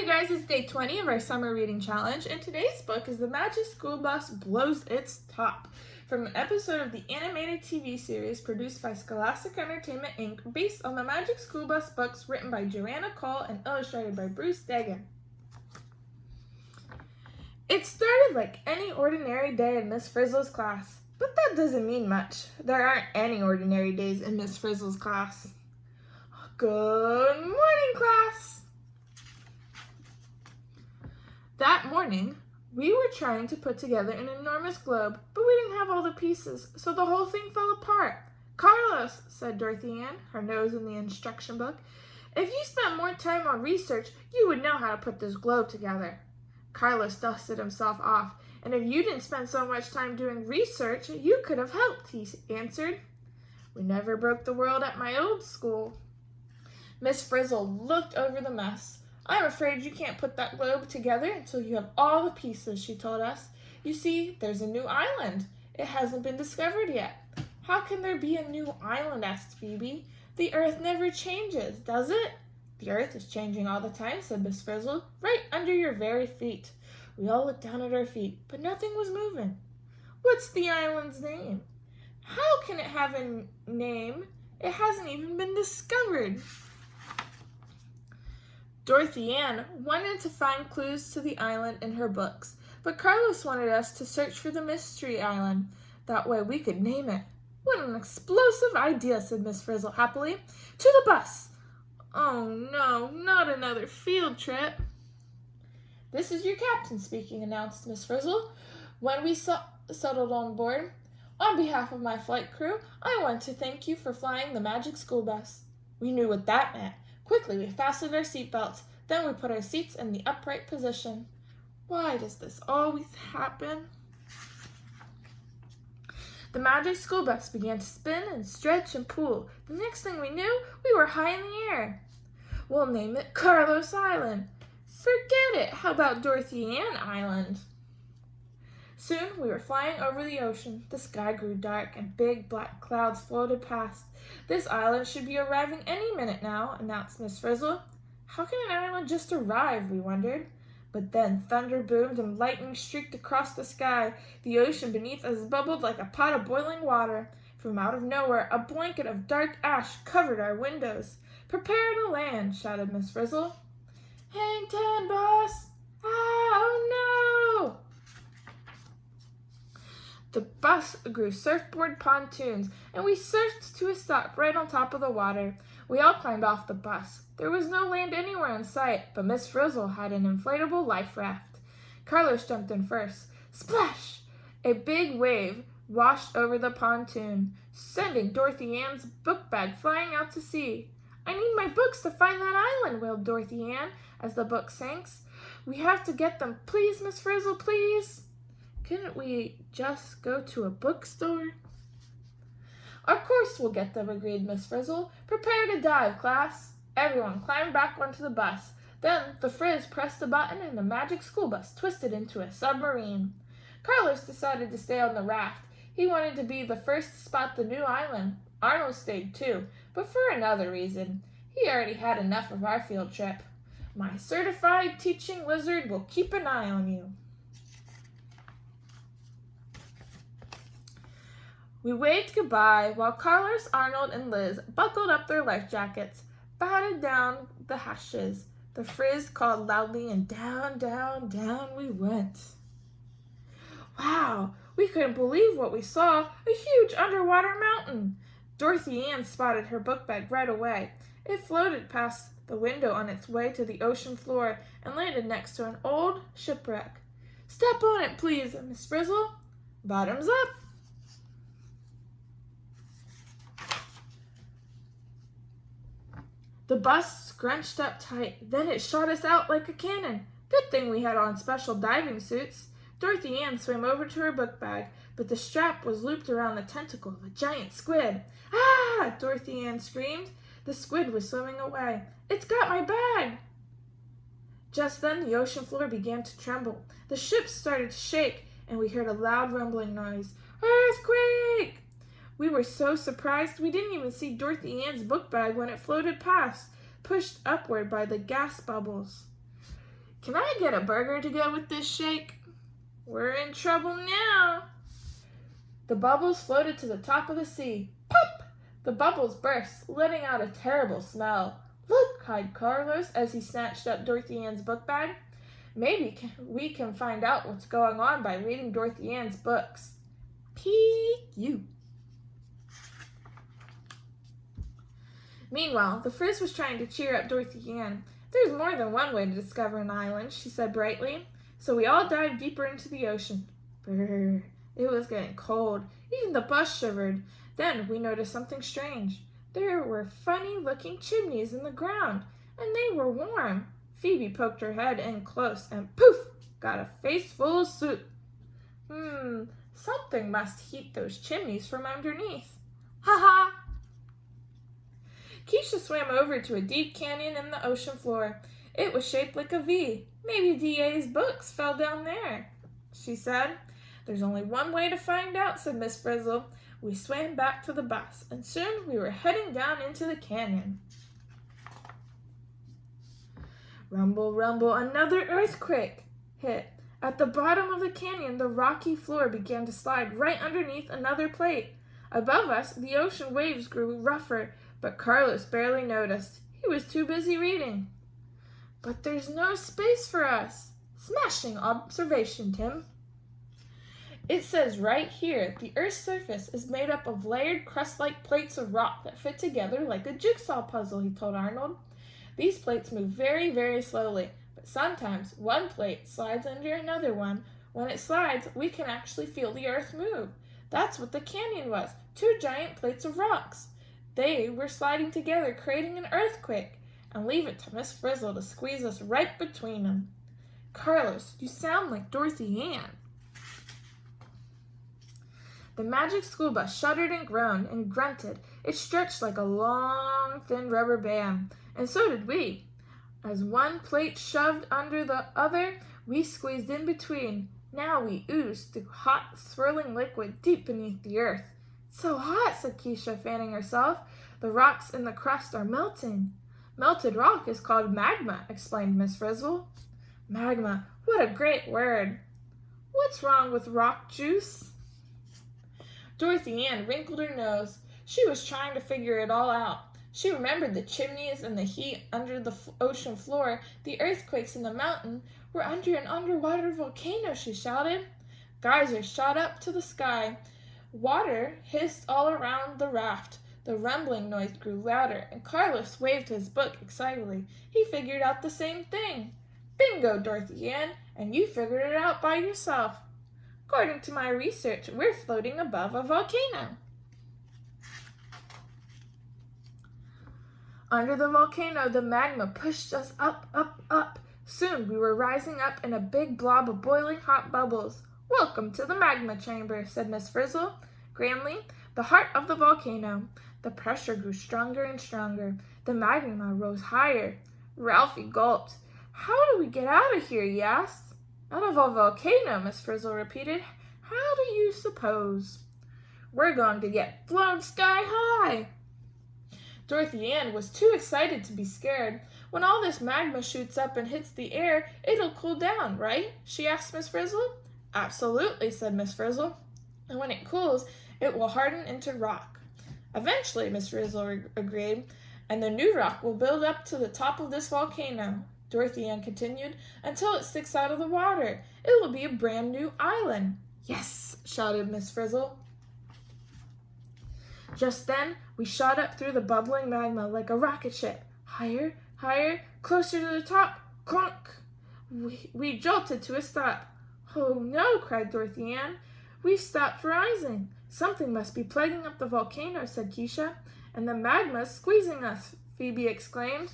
you guys, it's day 20 of our summer reading challenge, and today's book is The Magic School Bus Blows Its Top, from an episode of the animated TV series produced by Scholastic Entertainment, Inc., based on the Magic School Bus books written by Joanna Cole and illustrated by Bruce Dagan. It started like any ordinary day in Miss Frizzle's class, but that doesn't mean much. There aren't any ordinary days in Miss Frizzle's class. Good morning, class! That morning, we were trying to put together an enormous globe, but we didn't have all the pieces, so the whole thing fell apart. Carlos, said Dorothy Ann, her nose in the instruction book, if you spent more time on research, you would know how to put this globe together. Carlos dusted himself off, and if you didn't spend so much time doing research, you could have helped, he answered. We never broke the world at my old school. Miss Frizzle looked over the mess. I'm afraid you can't put that globe together until you have all the pieces, she told us. You see, there's a new island. It hasn't been discovered yet. How can there be a new island, asked Phoebe. The earth never changes, does it? The earth is changing all the time, said Miss Frizzle, right under your very feet. We all looked down at our feet, but nothing was moving. What's the island's name? How can it have a name? It hasn't even been discovered. Dorothy Ann wanted to find clues to the island in her books, but Carlos wanted us to search for the Mystery Island. That way we could name it. What an explosive idea, said Miss Frizzle happily. To the bus! Oh no, not another field trip. This is your captain speaking, announced Miss Frizzle. When we settled on board, on behalf of my flight crew, I want to thank you for flying the Magic School Bus. We knew what that meant. Quickly, we fastened our seatbelts. Then we put our seats in the upright position. Why does this always happen? The Magic School Bus began to spin and stretch and pull. The next thing we knew, we were high in the air. We'll name it Carlos Island. Forget it. How about Dorothy Ann Island? Soon we were flying over the ocean. The sky grew dark and big black clouds floated past. This island should be arriving any minute now, announced Miss Frizzle. How can an island just arrive, we wondered. But then thunder boomed and lightning streaked across the sky. The ocean beneath us bubbled like a pot of boiling water. From out of nowhere, a blanket of dark ash covered our windows. Prepare to land, shouted Miss Frizzle. Hang ten, boss! Oh no! The bus grew surfboard pontoons, and we surfed to a stop right on top of the water. We all climbed off the bus. There was no land anywhere in sight, but Miss Frizzle had an inflatable life raft. Carlos jumped in first. Splash! A big wave washed over the pontoon, sending Dorothy Ann's book bag flying out to sea. I need my books to find that island, wailed Dorothy Ann as the book sank. We have to get them. Please, Miss Frizzle, please. Couldn't we just go to a bookstore? Of course we'll get them, agreed Miss Frizzle. Prepare to dive, class. Everyone climbed back onto the bus. Then the Frizz pressed a button and the Magic School Bus twisted into a submarine. Carlos decided to stay on the raft. He wanted to be the first to spot the new island. Arnold stayed too, but for another reason. He already had enough of our field trip. My certified teaching wizard will keep an eye on you. We waved goodbye while Carlos, Arnold, and Liz buckled up their life jackets, batted down the hatches. The Frizz called loudly, and down, down, down we went. Wow, we couldn't believe what we saw, a huge underwater mountain. Dorothy Ann spotted her book bag right away. It floated past the window on its way to the ocean floor and landed next to an old shipwreck. Step on it, please, Miss Frizzle. Bottoms up. The bus scrunched up tight. Then it shot us out like a cannon. Good thing we had on special diving suits. Dorothy Ann swam over to her book bag, but the strap was looped around the tentacle of a giant squid. Ah! Dorothy Ann screamed. The squid was swimming away. It's got my bag! Just then the ocean floor began to tremble. The ship started to shake, and we heard a loud rumbling noise. Earthquake! We were so surprised we didn't even see Dorothy Ann's book bag when it floated past, pushed upward by the gas bubbles. Can I get a burger to go with this shake? We're in trouble now. The bubbles floated to the top of the sea. Pop! The bubbles burst, letting out a terrible smell. Look, cried Carlos as he snatched up Dorothy Ann's book bag. Maybe we can find out what's going on by reading Dorothy Ann's books. P.U. Meanwhile, the Frizz was trying to cheer up Dorothy Ann. There's more than one way to discover an island, she said brightly. So we all dived deeper into the ocean. Brrr. It was getting cold. Even the bus shivered. Then we noticed something strange. There were funny-looking chimneys in the ground, and they were warm. Phoebe poked her head in close, and poof! Got a face full of soup. Something must heat those chimneys from underneath. Ha ha! Keisha swam over to a deep canyon in the ocean floor. It was shaped like a V. Maybe D.A.'s books fell down there, she said. There's only one way to find out, said Miss Frizzle. We swam back to the bus, and soon we were heading down into the canyon. Rumble, rumble, another earthquake hit. At the bottom of the canyon, the rocky floor began to slide right underneath another plate. Above us, the ocean waves grew rougher, but Carlos barely noticed. He was too busy reading. But there's no space for us. Smashing observation, Tim. It says right here, the Earth's surface is made up of layered crust-like plates of rock that fit together like a jigsaw puzzle, he told Arnold. These plates move very, very slowly, but sometimes one plate slides under another one. When it slides, we can actually feel the Earth move. That's what the canyon was, 2 giant plates of rocks. They were sliding together, creating an earthquake, and leave it to Miss Frizzle to squeeze us right between them. Carlos, you sound like Dorothy Ann. The magic school bus shuddered and groaned and grunted. It stretched like a long, thin rubber band, and so did we. As one plate shoved under the other, we squeezed in between. Now we oozed through hot, swirling liquid deep beneath the earth. It's so hot, said Keisha, fanning herself. The rocks in the crust are melting. Melted rock is called magma, explained Miss Frizzle. Magma, what a great word. What's wrong with rock juice? Dorothy Ann wrinkled her nose. She was trying to figure it all out. She remembered the chimneys and the heat under the ocean floor. The earthquakes in the mountain were under an underwater volcano, she shouted. Geysers shot up to the sky. Water hissed all around the raft. The rumbling noise grew louder, and Carlos waved his book excitedly. He figured out the same thing. Bingo, Dorothy Ann, and you figured it out by yourself. According to my research, we're floating above a volcano. Under the volcano, the magma pushed us up, up, up. Soon we were rising up in a big blob of boiling hot bubbles. Welcome to the magma chamber, said Miss Frizzle grandly, the heart of the volcano. The pressure grew stronger and stronger. The magma rose higher. Ralphie gulped. How do we get out of here, he asked. Out of a volcano, Miss Frizzle repeated. How do you suppose? We're going to get blown sky high. Dorothy Ann was too excited to be scared. When all this magma shoots up and hits the air, it'll cool down, right? She asked Miss Frizzle. Absolutely, said Miss Frizzle. And when it cools, it will harden into rock. Eventually, Miss Frizzle agreed, and the new rock will build up to the top of this volcano. Dorothy Ann continued, until it sticks out of the water. It will be a brand new island. Yes, shouted Miss Frizzle. Just then, we shot up through the bubbling magma like a rocket ship. Higher, higher, closer to the top. Clunk! We jolted to a stop. Oh no, cried Dorothy Ann. We've stopped rising. Something must be plaguing up the volcano, said Keisha. And the magma's squeezing us, Phoebe exclaimed.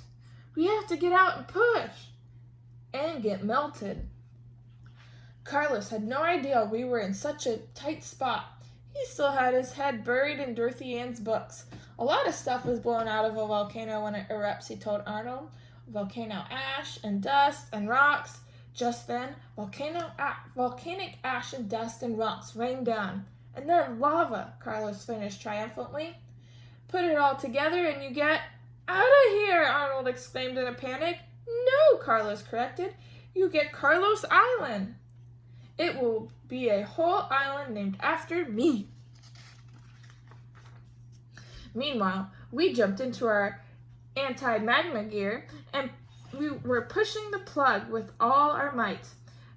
We have to get out and push. And get melted. Carlos had no idea we were in such a tight spot. He still had his head buried in Dorothy Ann's books. A lot of stuff is blown out of a volcano when it erupts, he told Arnold. Volcano ash and dust and rocks. Just then, volcanic ash and dust and rocks rained down. And then lava, Carlos finished triumphantly. Put it all together and you get... Out of here, Arnold exclaimed in a panic. No, Carlos corrected. you get Carlos Island. It will be a whole island named after me. Meanwhile, we jumped into our anti-magma gear and we were pushing the plug with all our might.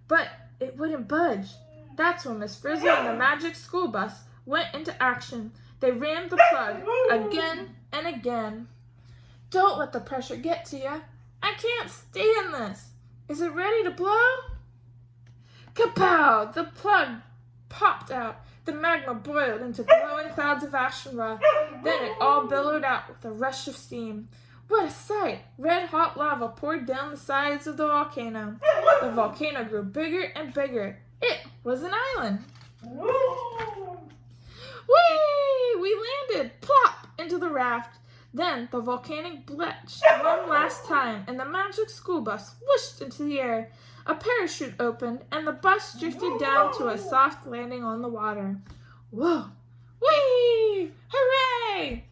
But it wouldn't budge. That's when Miss Frizzle and the magic school bus went into action. They rammed the plug again and again. Don't let the pressure get to you. I can't stand this. Is it ready to blow? Kapow! The plug popped out. The magma boiled into glowing clouds of ash and rock. Then it all billowed out with a rush of steam. What a sight! Red-hot lava poured down the sides of the volcano. The volcano grew bigger and bigger. It was an island. Whee! We landed, plop, into the raft. Then the volcanic blenched one last time, and the magic school bus whooshed into the air. A parachute opened, and the bus drifted down to a soft landing on the water. Whoa! Whee! Hooray!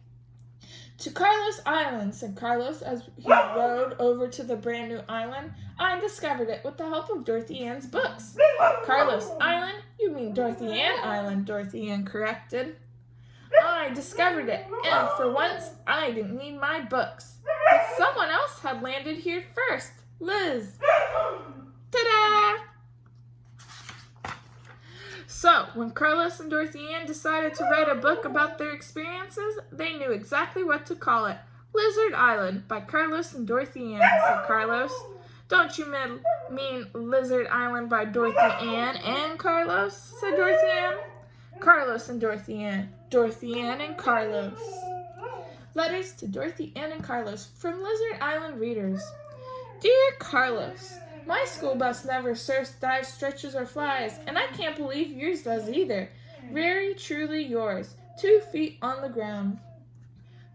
To Carlos Island, said Carlos as he rode over to the brand new island. I discovered it with the help of Dorothy Ann's books. Carlos Island? You mean Dorothy Ann Island, Dorothy Ann corrected. I discovered it, and for once, I didn't need my books. But someone else had landed here first, Liz. Ta-da! So, when Carlos and Dorothy Ann decided to write a book about their experiences, they knew exactly what to call it. Lizard Island by Carlos and Dorothy Ann, said Carlos. Don't you mean Lizard Island by Dorothy Ann and Carlos, said Dorothy Ann. Carlos and Dorothy Ann. Dorothy Ann and Carlos. Letters to Dorothy Ann and Carlos from Lizard Island readers. Dear Carlos, my school bus never surfs, dives, stretches, or flies, and I can't believe yours does either. Very truly yours, 2 feet on the ground.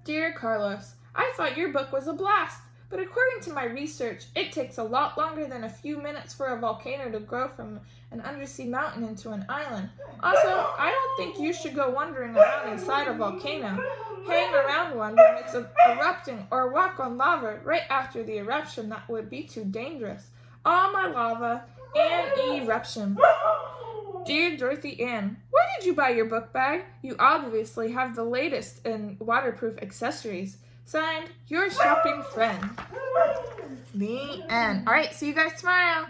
Dear Carlos, I thought your book was a blast, but according to my research, it takes a lot longer than a few minutes for a volcano to grow from an undersea mountain into an island. Also, I don't think you should go wandering around inside a volcano, hang around one when it's erupting, or walk on lava right after the eruption. That would be too dangerous. All my lava and eruption. Dear Dorothy Ann, where did you buy your book bag? You obviously have the latest in waterproof accessories. Signed, your shopping friend. The end. All right, see you guys tomorrow.